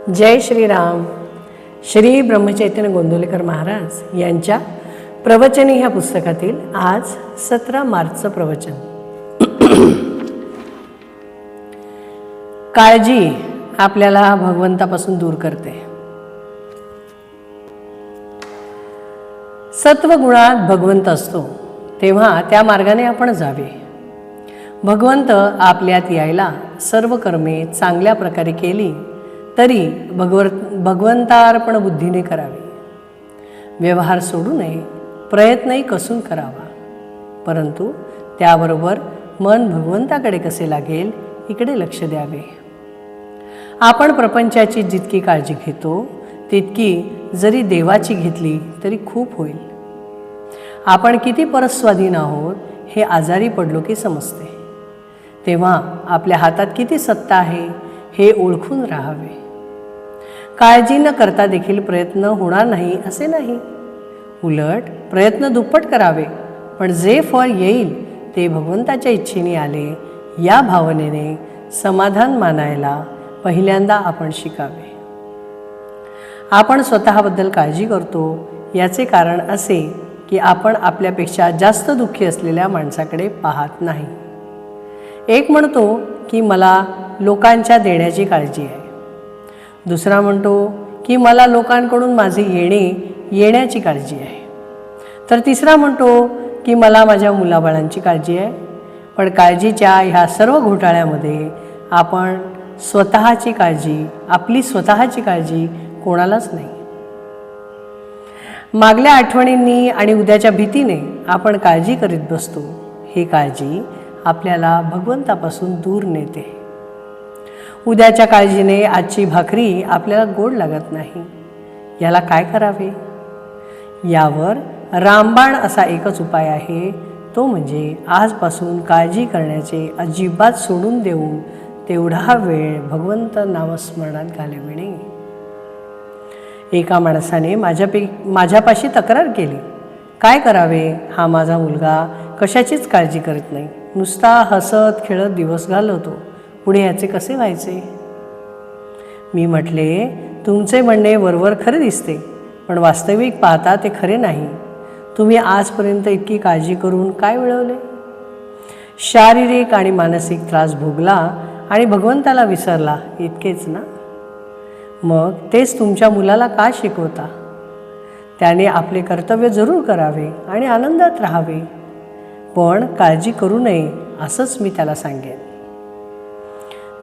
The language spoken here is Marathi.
जय श्रीराम. श्री ब्रह्मचैतन्य गोंदवलेकर महाराज यांच्या प्रवचनी ह्या पुस्तकातील आज 17 मार्चचं प्रवचन. काळजी आपल्याला भगवंतापासून दूर करते. सत्वगुणात भगवंत असतो तेव्हा त्या मार्गाने आपण जावे. भगवंत आपल्यात यायला सर्व कर्मे चांगल्या प्रकारे केली तरी भगवंतार्पण बुद्धीने करावे. व्यवहार सोडू नये, प्रयत्नही कसून करावा, परंतु त्याबरोबर मन भगवंताकडे कसे लागेल इकडे लक्ष द्यावे. आपण प्रपंचाची जितकी काळजी घेतो तितकी जरी देवाची घेतली तरी खूप होईल. आपण किती परस्वाधीन आहोत हे आजारी पडलो की समजते. तेव्हा आपल्या हातात किती सत्ता आहे हे ओळखून राहावे. काळजी न करता देखील प्रयत्न होणार नाही असे नाही, उलट प्रयत्न दुप्पट करावे, पण जे फळ येईल ते भगवंताच्या इच्छेने आले या भावनेने समाधान मानायला पहिल्यांदा आपण शिकावे. आपण स्वतःबद्दल काळजी करतो याचे कारण असे की आपण आपल्यापेक्षा जास्त दुःखी असलेल्या माणसाकडे पाहत नाही. एक म्हणतो की मला लोकांच्या देण्याची काळजी आहे, दुसरा म्हणतो की मला लोकांकडून माझे येण्याची काळजी आहे, तर तिसरा म्हणतो की मला माझ्या मुलाबाळांची काळजी आहे. पण काळजीच्या ह्या सर्व घोटाळ्यामध्ये आपण आपली स्वतःची काळजी कोणालाच नाही. मागल्या आठवणींनी आणि उद्याच्या भीतीने आपण काळजी करीत बसतो. ही काळजी आपल्याला भगवंतापासून दूर नेते. उद्याच्या काळजीने आजची भाकरी आपल्याला गोड लागत नाही. याला काय करावे? यावर रामबाण असा एकच उपाय आहे, तो म्हणजे आजपासून काळजी करण्याचे अजिबात सोडून देऊन तेवढा वेळ भगवंत नामस्मरणात घालविणे. एका माणसाने माझ्यापाशी तक्रार केली, काय करावे, हा माझा मुलगा कशाचीच काळजी करत नाही, नुसता हसत खेळत दिवस घालवतो, पुढे याचे कसे व्हायचे? मी म्हटले, तुमचे म्हणणे वरवर खरे दिसते, पण वास्तविक पाहता ते खरे नाही. तुम्ही आजपर्यंत इतकी काळजी करून काय मिळवले? शारीरिक आणि मानसिक त्रास भोगला आणि भगवंताला विसरला, इतकेच ना? मग तेच तुमच्या मुलाला का शिकवता? त्याने आपले कर्तव्य जरूर करावे आणि आनंदात राहावे, पण काळजी करू नये असंच मी त्याला सांगेन.